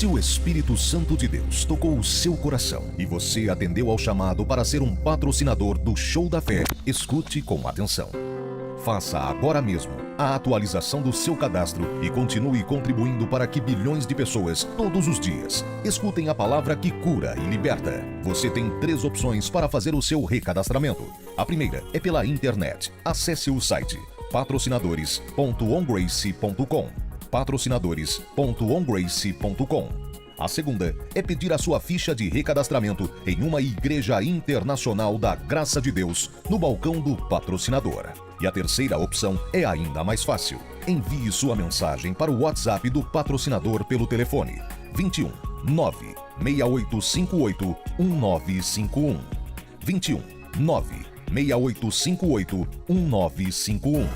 Se o Espírito Santo de Deus tocou o seu coração e você atendeu ao chamado para ser um patrocinador do Show da Fé, escute com atenção. Faça agora mesmo a atualização do seu cadastro e continue contribuindo para que bilhões de pessoas, todos os dias, escutem a palavra que cura e liberta. Você tem 3 opções para fazer o seu recadastramento. A primeira é pela internet. Acesse o site patrocinadores.ongrace.com patrocinadores.ongrace.com. A segunda é pedir a sua ficha de recadastramento em uma igreja internacional da Graça de Deus no balcão do patrocinador. E a terceira opção é ainda mais fácil. Envie sua mensagem para o WhatsApp do patrocinador pelo telefone 21 96858 1951. 21 96858 1951.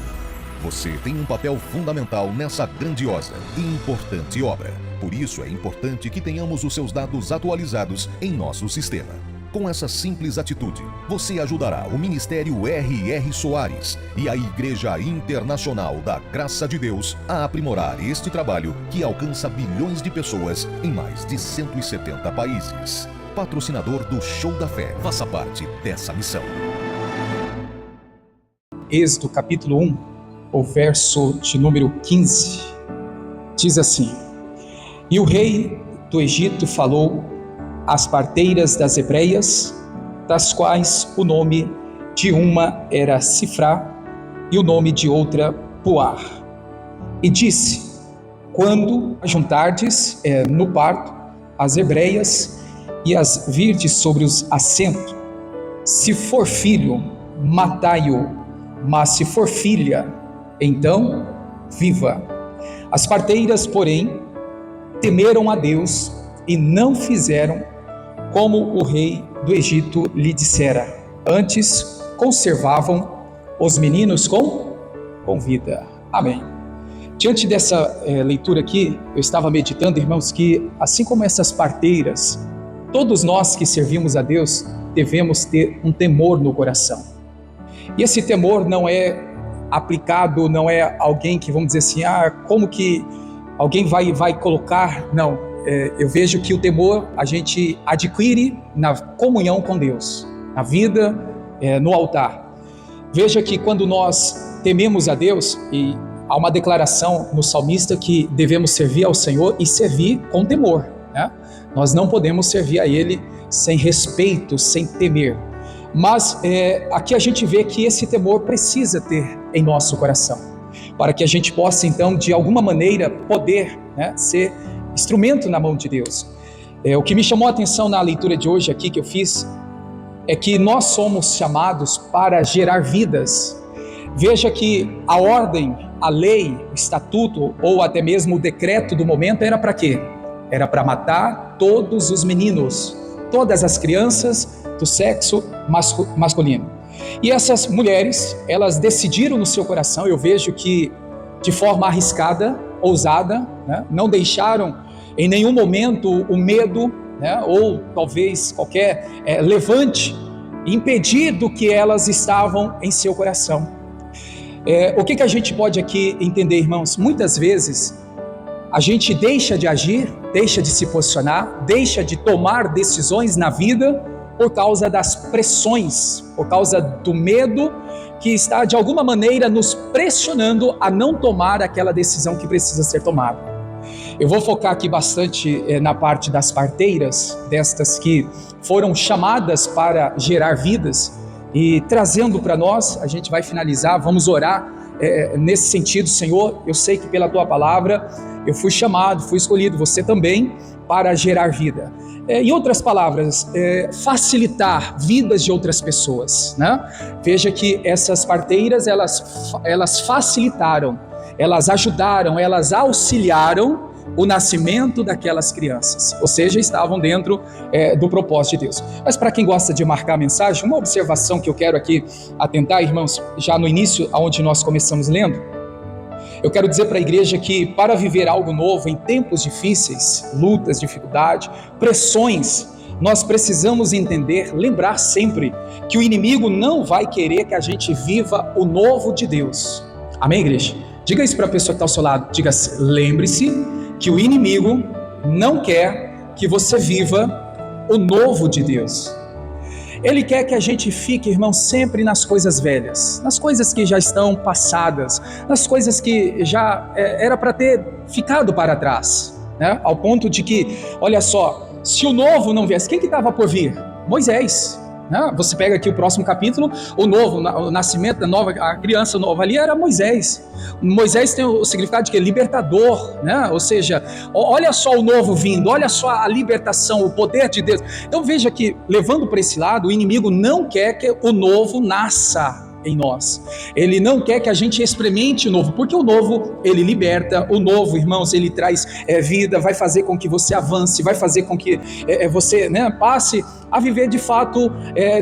Você tem um papel fundamental nessa grandiosa e importante obra. Por isso é importante que tenhamos os seus dados atualizados em nosso sistema. Com essa simples atitude, você ajudará o Ministério R.R. Soares e a Igreja Internacional da Graça de Deus a aprimorar este trabalho que alcança bilhões de pessoas em mais de 170 países. Patrocinador do Show da Fé, faça parte dessa missão. Êxodo capítulo 1, o verso de número 15, diz assim: E o rei do Egito falou às parteiras das hebreias, das quais o nome de uma era Sifrá e o nome de outra Puar, e disse: Quando ajuntardes no parto as hebreias e as virdes sobre os assentos, se for filho, matai-o, mas se for filha, então viva. As parteiras, porém, temeram a Deus e não fizeram como o rei do Egito lhe dissera. Antes, conservavam os meninos com vida. Amém. Diante dessa leitura aqui, eu estava meditando, irmãos, que assim como essas parteiras, todos nós que servimos a Deus devemos ter um temor no coração. E esse temor não é aplicado, não é alguém que, vamos dizer assim, como que alguém vai colocar, não. Eu vejo que o temor a gente adquire na comunhão com Deus, na vida, no altar. Veja que quando nós tememos a Deus, e há uma declaração no salmista que devemos servir ao Senhor e servir com temor, né? Nós não podemos servir a Ele sem respeito, sem temer. Mas aqui a gente vê que esse temor precisa ter em nosso coração, para que a gente possa então de alguma maneira poder, né, ser instrumento na mão de Deus. O que me chamou a atenção na leitura de hoje aqui que eu fiz, é que nós somos chamados para gerar vidas. Veja que a ordem, a lei, o estatuto ou até mesmo o decreto do momento era para quê? Era para matar todos os meninos, todas as crianças do sexo masculino. E essas mulheres, elas decidiram no seu coração, eu vejo que de forma arriscada, ousada, né, não deixaram em nenhum momento o medo, né, ou talvez qualquer levante impedir do que elas estavam em seu coração. O que a gente pode aqui entender, irmãos? Muitas vezes a gente deixa de agir, deixa de se posicionar, deixa de tomar decisões na vida por causa das pressões, por causa do medo que está de alguma maneira nos pressionando a não tomar aquela decisão que precisa ser tomada. Eu vou focar aqui bastante na parte das parteiras, destas que foram chamadas para gerar vidas, e trazendo para nós, a gente vai finalizar, vamos orar nesse sentido. Senhor, eu sei que pela Tua palavra eu fui chamado, fui escolhido, você também, para gerar vida. Em outras palavras, facilitar vidas de outras pessoas, né? Veja que essas parteiras, elas facilitaram, elas ajudaram, elas auxiliaram o nascimento daquelas crianças, ou seja, estavam dentro do propósito de Deus. Mas para quem gosta de marcar a mensagem, uma observação que eu quero aqui atentar, irmãos, já no início, onde nós começamos lendo, eu quero dizer para a igreja que para viver algo novo em tempos difíceis, lutas, dificuldade, pressões, nós precisamos entender, lembrar sempre que o inimigo não vai querer que a gente viva o novo de Deus. Amém, igreja? Diga isso para a pessoa que está ao seu lado, diga: lembre-se que o inimigo não quer que você viva o novo de Deus. Ele quer que a gente fique, irmão, sempre nas coisas velhas, nas coisas que já estão passadas, nas coisas que já era para ter ficado para trás, né? Ao ponto de que, olha só, se o novo não viesse, quem que estava por vir? Moisés. Você pega aqui o próximo capítulo, o nascimento da nova, a criança nova ali era Moisés. Moisés tem o significado de que? Libertador, né? Ou seja, olha só o novo vindo, olha só a libertação, o poder de Deus. Então veja que, levando para esse lado, o inimigo não quer que o novo nasça em nós. Ele não quer que a gente experimente o novo, porque o novo, ele liberta. O novo, irmãos, ele traz vida, vai fazer com que você avance, vai fazer com que você, né, passe a viver de fato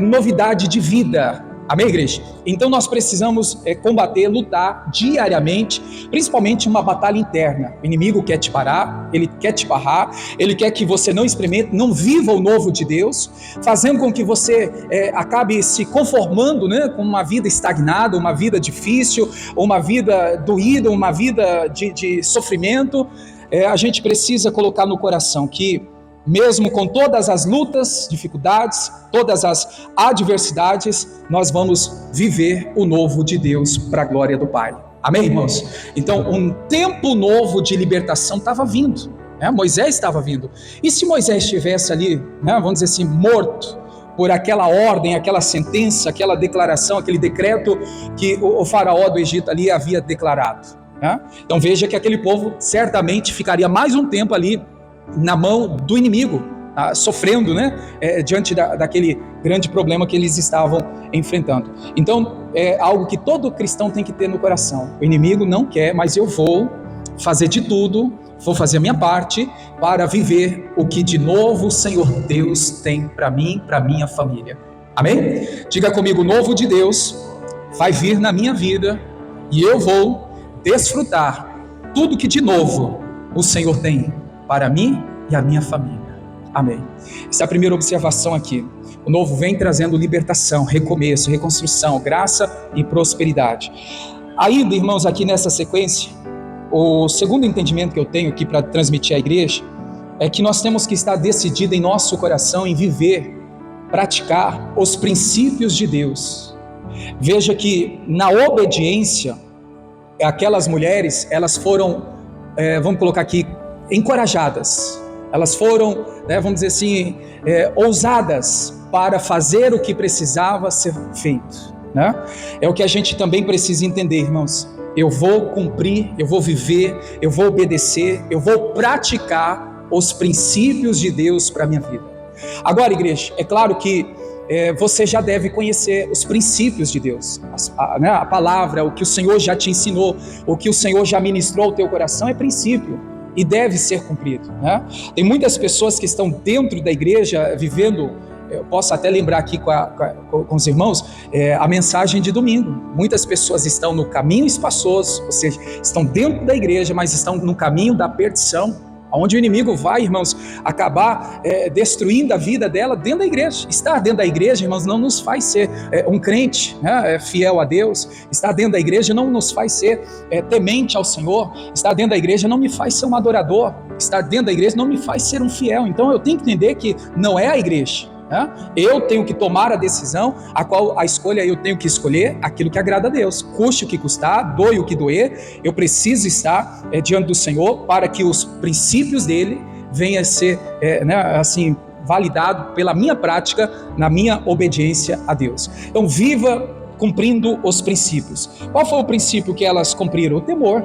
novidade de vida. Amém, igreja? Então nós precisamos combater, lutar diariamente, principalmente uma batalha interna. O inimigo quer te parar, ele quer te barrar, ele quer que você não experimente, não viva o novo de Deus, fazendo com que você acabe se conformando, né, com uma vida estagnada, uma vida difícil, uma vida doída, uma vida de sofrimento. A gente precisa colocar no coração que, mesmo com todas as lutas, dificuldades, todas as adversidades, nós vamos viver o novo de Deus para a glória do Pai. Amém, irmãos? Então, um tempo novo de libertação estava vindo, né? Moisés estava vindo. E se Moisés estivesse ali, né, vamos dizer assim, morto por aquela ordem, aquela sentença, aquela declaração, aquele decreto que o faraó do Egito ali havia declarado, né? Então veja que aquele povo certamente ficaria mais um tempo ali na mão do inimigo, sofrendo, né, diante daquele grande problema que eles estavam enfrentando. Então, é algo que todo cristão tem que ter no coração. O inimigo não quer, mas eu vou fazer de tudo, vou fazer a minha parte para viver o que de novo o Senhor Deus tem para mim, para minha família. Amém? Diga comigo: o novo de Deus vai vir na minha vida e eu vou desfrutar tudo que de novo o Senhor tem para mim e a minha família. Amém. Essa é a primeira observação aqui. O novo vem trazendo libertação, recomeço, reconstrução, graça e prosperidade. Ainda, irmãos, aqui nessa sequência, o segundo entendimento que eu tenho aqui para transmitir à igreja é que nós temos que estar decididos em nosso coração em viver, praticar os princípios de Deus. Veja que na obediência, aquelas mulheres, elas foram, vamos colocar aqui, encorajadas, elas foram, vamos dizer assim, ousadas para fazer o que precisava ser feito, né? É o que a gente também precisa entender, irmãos. Eu vou cumprir, eu vou viver, eu vou obedecer, eu vou praticar os princípios de Deus para a minha vida. Agora, igreja, é claro que você já deve conhecer os princípios de Deus, a palavra, o que o Senhor já te ensinou, o que o Senhor já ministrou ao teu coração é princípio e deve ser cumprido, né? Tem muitas pessoas que estão dentro da igreja vivendo, eu posso até lembrar aqui com os irmãos, a mensagem de domingo. Muitas pessoas estão no caminho espaçoso, ou seja, estão dentro da igreja, mas estão no caminho da perdição, onde o inimigo vai, irmãos, acabar destruindo a vida dela dentro da igreja. Estar dentro da igreja, irmãos, não nos faz ser um crente, né, fiel a Deus. Estar dentro da igreja não nos faz ser temente ao Senhor. Estar dentro da igreja não me faz ser um adorador. Estar dentro da igreja não me faz ser um fiel. Então eu tenho que entender que não é a igreja. Eu tenho que tomar a decisão, a qual a escolha eu tenho que escolher aquilo que agrada a Deus, custe o que custar, doe o que doer. Eu preciso estar diante do Senhor para que os princípios dele venham a ser assim, validado pela minha prática, na minha obediência a Deus. Então viva cumprindo os princípios. Qual foi o princípio que elas cumpriram? O temor.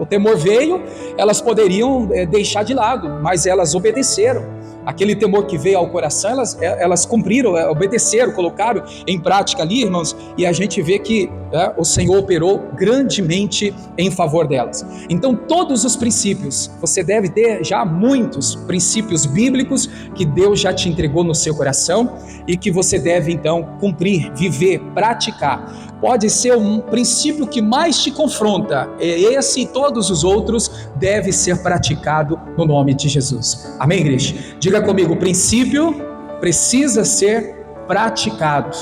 O temor veio, elas poderiam deixar de lado, mas elas obedeceram. Aquele temor que veio ao coração, elas cumpriram, obedeceram, colocaram em prática ali, irmãos, e a gente vê que o Senhor operou grandemente em favor delas. Então todos os princípios, você deve ter já muitos princípios bíblicos que Deus já te entregou no seu coração e que você deve então cumprir, viver, praticar. Pode ser um princípio que mais te confronta, esse e todos os outros deve ser praticado no nome de Jesus. Amém, igreja? Diga comigo: o princípio precisa ser praticado.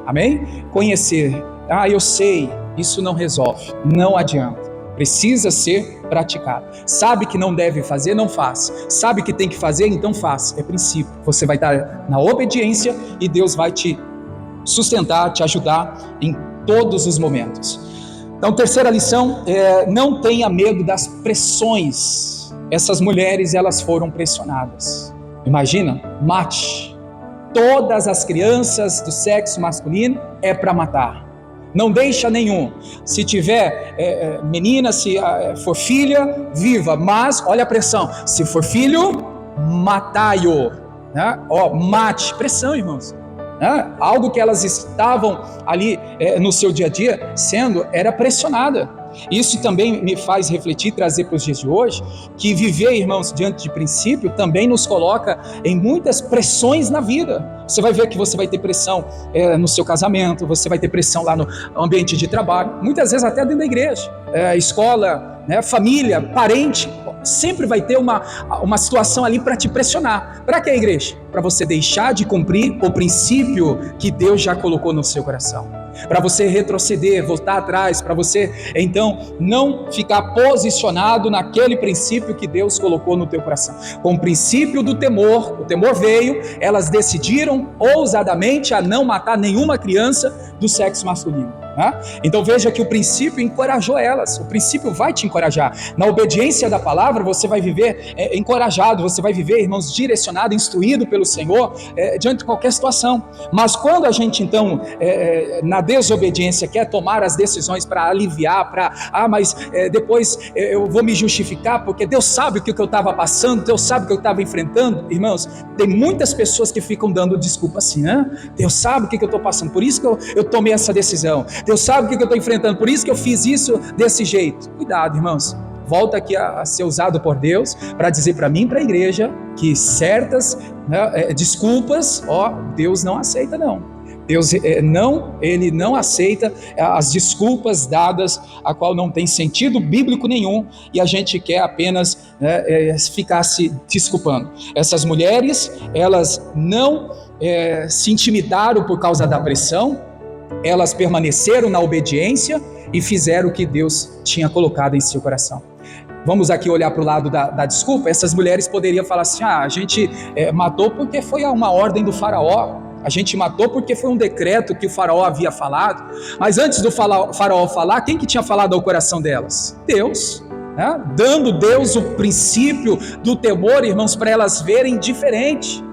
Amém? Conhecer, eu sei, isso não resolve, não adianta. precisa ser praticado. Sabe que não deve fazer, não faz. Sabe que tem que fazer, então faz. É princípio. Você vai estar na obediência e Deus vai te sustentar, te ajudar em todos os momentos. Então, terceira lição, não tenha medo das pressões. Essas mulheres, elas foram pressionadas. Imagina, mate. Todas as crianças do sexo masculino é para matar. Não deixa nenhum. Se tiver menina, se for filha, viva. Mas, olha a pressão. Se for filho, matai-o. Né? Mate. Pressão, irmãos. Né? Algo que elas estavam ali no seu dia a dia era pressionada. Isso também me faz refletir, trazer para os dias de hoje, que viver, irmãos, diante de princípio, também nos coloca em muitas pressões na vida. Você vai ver que você vai ter pressão no seu casamento, você vai ter pressão lá no ambiente de trabalho, muitas vezes até dentro da igreja, escola, né, família, parente, sempre vai ter uma situação ali para te pressionar. Para que a igreja? Para você deixar de cumprir o princípio que Deus já colocou no seu coração. Para você retroceder, voltar atrás, para você então não ficar posicionado naquele princípio que Deus colocou no teu coração. Com o princípio do temor, o temor veio, elas decidiram ousadamente a não matar nenhuma criança do sexo masculino. Então veja que o princípio encorajou elas, o princípio vai te encorajar. Na obediência da palavra você vai viver encorajado, você vai viver, irmãos, direcionado, instruído pelo Senhor diante de qualquer situação. Mas quando a gente então na desobediência quer tomar as decisões para aliviar, mas depois eu vou me justificar porque Deus sabe o que eu estava passando, Deus sabe o que eu estava enfrentando. Irmãos, tem muitas pessoas que ficam dando desculpa assim, né? Deus sabe o que eu estou passando, por isso que eu tomei essa decisão. Deus sabe o que eu estou enfrentando, por isso que eu fiz isso desse jeito. Cuidado, irmãos. Volta aqui a ser usado por Deus para dizer para mim e para a igreja que certas desculpas, Deus não aceita não. Deus ele não aceita as desculpas dadas, a qual não tem sentido bíblico nenhum, e a gente quer apenas ficar se desculpando. Essas mulheres, elas não se intimidaram por causa da pressão, elas permaneceram na obediência e fizeram o que Deus tinha colocado em seu coração. Vamos aqui olhar para o lado da desculpa. Essas mulheres poderiam falar assim, a gente matou porque foi uma ordem do faraó, a gente matou porque foi um decreto que o faraó havia falado, mas antes do faraó falar, quem que tinha falado ao coração delas? Deus, né? Dando Deus o princípio do temor, irmãos, para elas verem diferente.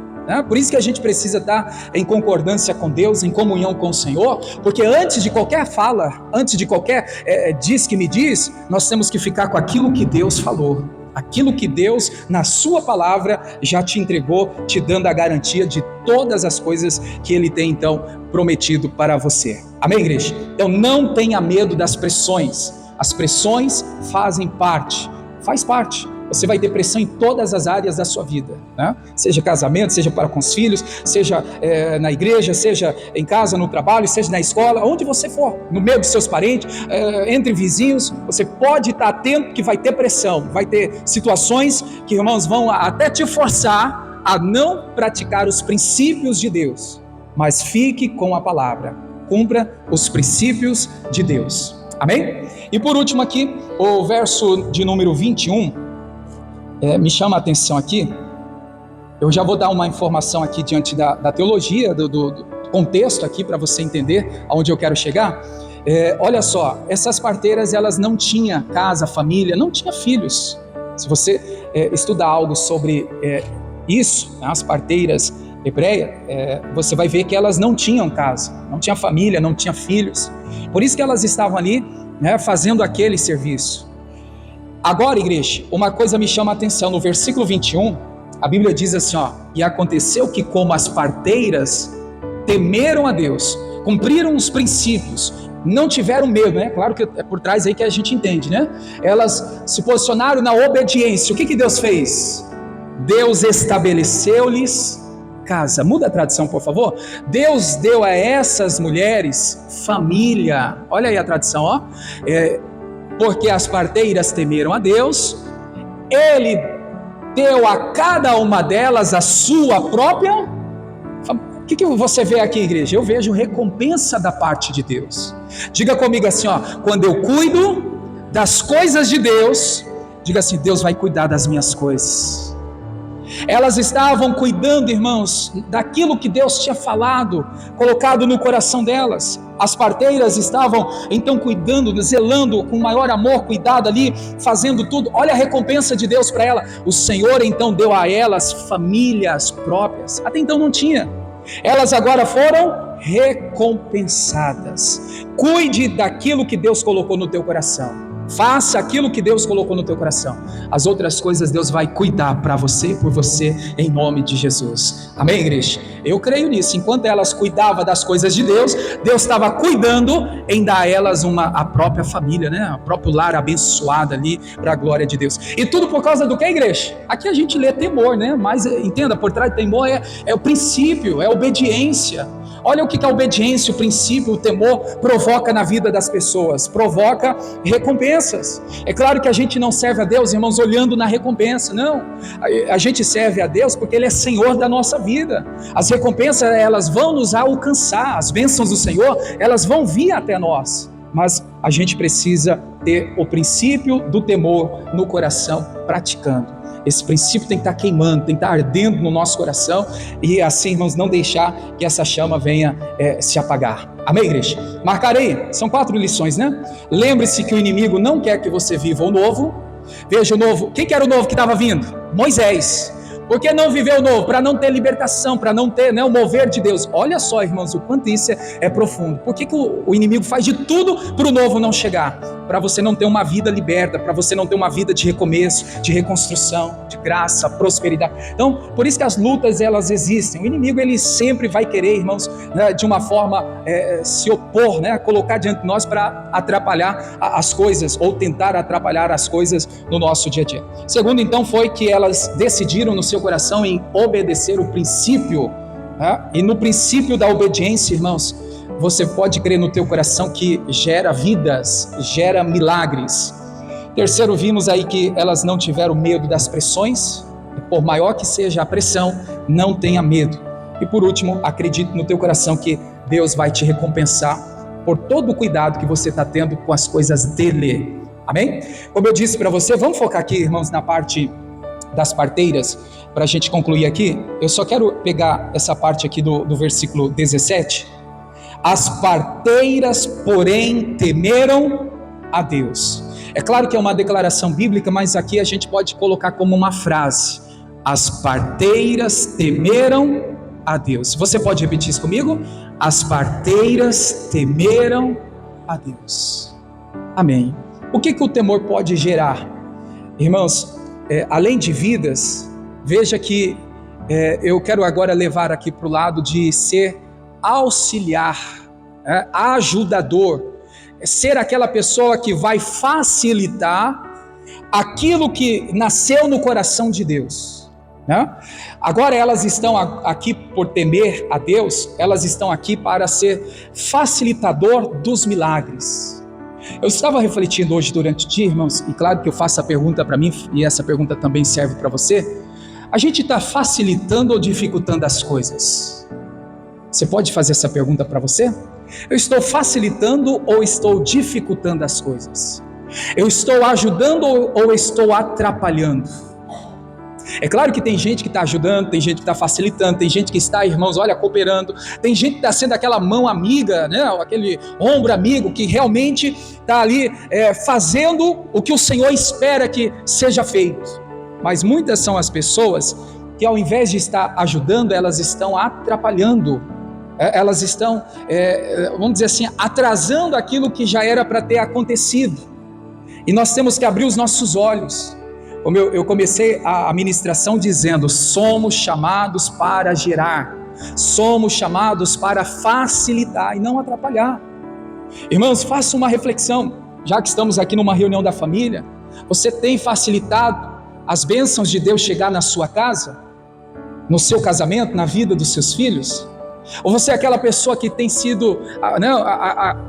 Por isso que a gente precisa estar em concordância com Deus, em comunhão com o Senhor, porque antes de qualquer fala, antes de qualquer diz que me diz, nós temos que ficar com aquilo que Deus falou, aquilo que Deus na sua palavra já te entregou, te dando a garantia de todas as coisas que Ele tem então prometido para você. Amém, igreja? Então não tenha medo das pressões, as pressões fazem parte, faz parte. Você vai ter pressão em todas as áreas da sua vida, né? Seja casamento, seja para com os filhos, seja na igreja, seja em casa, no trabalho, seja na escola, onde você for, no meio dos seus parentes, entre vizinhos, você pode estar atento que vai ter pressão, vai ter situações que, irmãos, vão até te forçar a não praticar os princípios de Deus, mas fique com a palavra, cumpra os princípios de Deus, amém? E por último aqui, o verso de número 21, me chama a atenção aqui. Eu já vou dar uma informação aqui diante da teologia, do contexto aqui, para você entender aonde eu quero chegar. Olha só, essas parteiras, elas não tinham casa, família, não tinham filhos. Se você estudar algo sobre isso, as parteiras hebreias, você vai ver que elas não tinham casa, não tinham família, não tinham filhos. Por isso que elas estavam ali, fazendo aquele serviço. Agora, igreja, uma coisa me chama a atenção, no versículo 21, a Bíblia diz assim, e aconteceu que como as parteiras temeram a Deus, cumpriram os princípios, não tiveram medo, né? Claro que é por trás aí que a gente entende, né? Elas se posicionaram na obediência. O que Deus fez? Deus estabeleceu-lhes casa. Muda a tradução, por favor. Deus deu a essas mulheres família. Olha aí a tradução, porque as parteiras temeram a Deus, Ele deu a cada uma delas a sua própria. O que você vê aqui, igreja? Eu vejo recompensa da parte de Deus. Diga comigo assim, quando eu cuido das coisas de Deus, diga assim: Deus vai cuidar das minhas coisas. Elas estavam cuidando, irmãos, daquilo que Deus tinha falado, colocado no coração delas. As parteiras estavam então cuidando, zelando com maior amor, cuidado ali, fazendo tudo. Olha a recompensa de Deus para ela. O Senhor então deu a elas famílias próprias. Até então não tinha. Elas agora foram recompensadas. Cuide daquilo que Deus colocou no teu coração. Faça aquilo que Deus colocou no teu coração. As outras coisas Deus vai cuidar para você e por você, em nome de Jesus. Amém, igreja? Eu creio nisso. Enquanto elas cuidavam das coisas de Deus, Deus estava cuidando em dar a elas a própria família, né? O próprio lar abençoado ali, para a glória de Deus. E tudo por causa do que, igreja? Aqui a gente lê temor, né? Mas entenda, por trás do temor é o princípio, é a obediência. Olha o que a obediência, o princípio, o temor provoca na vida das pessoas, provoca recompensas. É claro que a gente não serve a Deus, irmãos, olhando na recompensa, não. A gente serve a Deus porque Ele é Senhor da nossa vida. As recompensas, elas vão nos alcançar, as bênçãos do Senhor, elas vão vir até nós. Mas a gente precisa ter o princípio do temor no coração praticando. Esse princípio tem que estar queimando, tem que estar ardendo no nosso coração, e assim, irmãos, não deixar que essa chama venha se apagar. Amém, igreja? Marcarei, são 4 lições, né? Lembre-se que o inimigo não quer que você viva o novo. Veja o novo. Quem que era o novo que estava vindo? Moisés. Por que não viver o novo? Para não ter libertação, para não ter, né, o mover de Deus. Olha só, irmãos, o quanto isso é profundo. Por que o inimigo faz de tudo para o novo não chegar? Para você não ter uma vida liberta, para você não ter uma vida de recomeço, de reconstrução, de graça, prosperidade. Então, por isso que as lutas, elas existem. O inimigo, ele sempre vai querer, irmãos, né, de uma forma se opor, né, colocar diante de nós para atrapalhar as coisas, ou tentar atrapalhar as coisas no nosso dia a dia. Segundo, então, foi que elas decidiram no seu coração em obedecer o princípio, né? E no princípio da obediência, irmãos, você pode crer no teu coração que gera vidas, gera milagres. Terceiro, vimos aí que elas não tiveram medo das pressões, e por maior que seja a pressão, não tenha medo. E por último, acredite no teu coração que Deus vai te recompensar por todo o cuidado que você está tendo com as coisas dele. Amém? Como eu disse para você, vamos focar aqui, irmãos, na parte das parteiras, para a gente concluir aqui. Eu só quero pegar essa parte aqui do versículo 17. As parteiras, porém, temeram a Deus. É claro que é uma declaração bíblica, mas aqui a gente pode colocar como uma frase: as parteiras temeram a Deus. Você pode repetir isso comigo? As parteiras temeram a Deus. Amém. O que o temor pode gerar? Irmãos, além de vidas, veja que eu quero agora levar aqui para o lado de ser auxiliar, ajudador, ser aquela pessoa que vai facilitar aquilo que nasceu no coração de Deus, né? Agora elas estão aqui por temer a Deus, elas estão aqui para ser facilitador dos milagres. Eu estava refletindo hoje durante o dia, irmãos, e claro que eu faço a pergunta para mim, e essa pergunta também serve para você: a gente está facilitando ou dificultando as coisas? Você pode fazer essa pergunta para você? Eu estou facilitando ou estou dificultando as coisas? Eu estou ajudando ou estou atrapalhando? É claro que tem gente que está ajudando, tem gente que está facilitando, tem gente que está, irmãos, olha, cooperando, tem gente que está sendo aquela mão amiga, né? Aquele ombro amigo que realmente está ali fazendo o que o Senhor espera que seja feito. Mas muitas são as pessoas que, ao invés de estar ajudando, elas estão atrapalhando. Elas estão, vamos dizer assim, atrasando aquilo que já era para ter acontecido. E nós temos que abrir os nossos olhos. Como eu comecei a ministração dizendo, somos chamados para gerar, somos chamados para facilitar e não atrapalhar. Irmãos, faça uma reflexão, já que estamos aqui numa reunião da família, você tem facilitado as bênçãos de Deus chegar na sua casa, no seu casamento, na vida dos seus filhos? Ou você é aquela pessoa que tem sido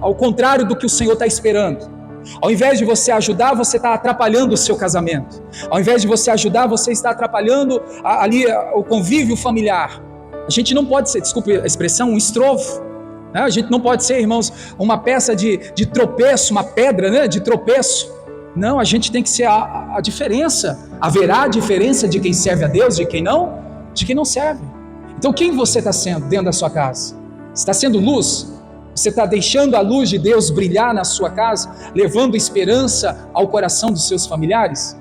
ao contrário do que o Senhor está esperando? Ao invés de você ajudar, você está atrapalhando o seu casamento. Ao invés de você ajudar, você está atrapalhando ali o convívio familiar. A gente não pode ser, desculpe a expressão, um estrovo, né? A gente não pode ser, irmãos, uma peça de tropeço, uma pedra, né, de tropeço Não, a gente tem que ser a diferença. Haverá a diferença de quem serve a Deus, de quem não serve. Então quem você está sendo dentro da sua casa? Você está sendo luz? Você está deixando a luz de Deus brilhar na sua casa, levando esperança ao coração dos seus familiares?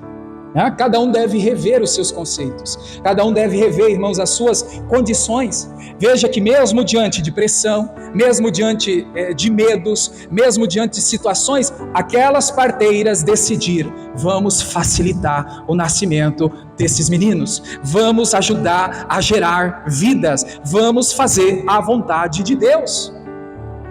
Cada um deve rever os seus conceitos, cada um deve rever, irmãos, as suas condições. Veja que mesmo diante de pressão, mesmo diante de medos, mesmo diante de situações, aquelas parteiras decidiram: vamos facilitar o nascimento desses meninos, vamos ajudar a gerar vidas, vamos fazer a vontade de Deus.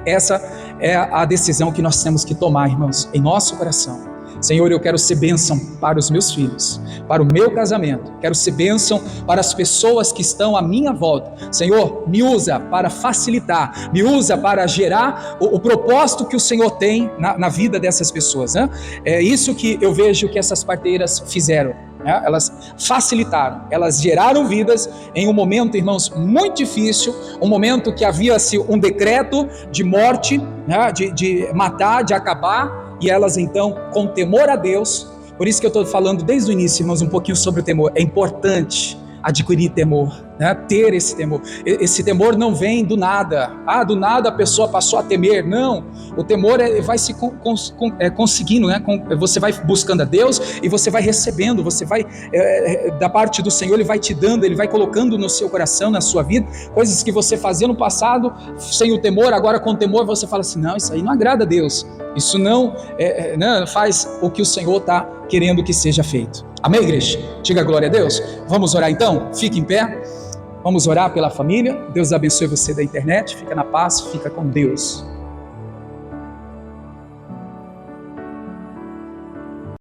Essa é a decisão que nós temos que tomar, irmãos, em nosso coração. Senhor, eu quero ser bênção para os meus filhos, para o meu casamento, quero ser bênção para as pessoas que estão à minha volta. Senhor, me usa para facilitar, me usa para gerar o propósito que o Senhor tem na vida dessas pessoas, né? É isso que eu vejo que essas parteiras fizeram, né? Elas facilitaram, elas geraram vidas em um momento, irmãos, muito difícil, um momento que havia-se um decreto de morte, né? de matar, de acabar. E elas então, com temor a Deus, por isso que eu estou falando desde o início, irmãos, um pouquinho sobre o temor. É importante adquirir temor, né? Ter esse temor. Esse temor não vem do nada. Do nada a pessoa passou a temer. Não, o temor vai se conseguindo, né? Você vai buscando a Deus e você vai recebendo, você vai, da parte do Senhor, Ele vai te dando, Ele vai colocando no seu coração, na sua vida, coisas que você fazia no passado sem o temor, agora com o temor você fala assim: não, isso aí não agrada a Deus, isso não faz o que o Senhor está querendo que seja feito. Amém, igreja? Diga glória a Deus. Vamos orar então? Fique em pé. Vamos orar pela família. Deus abençoe você da internet. Fica na paz, fica com Deus.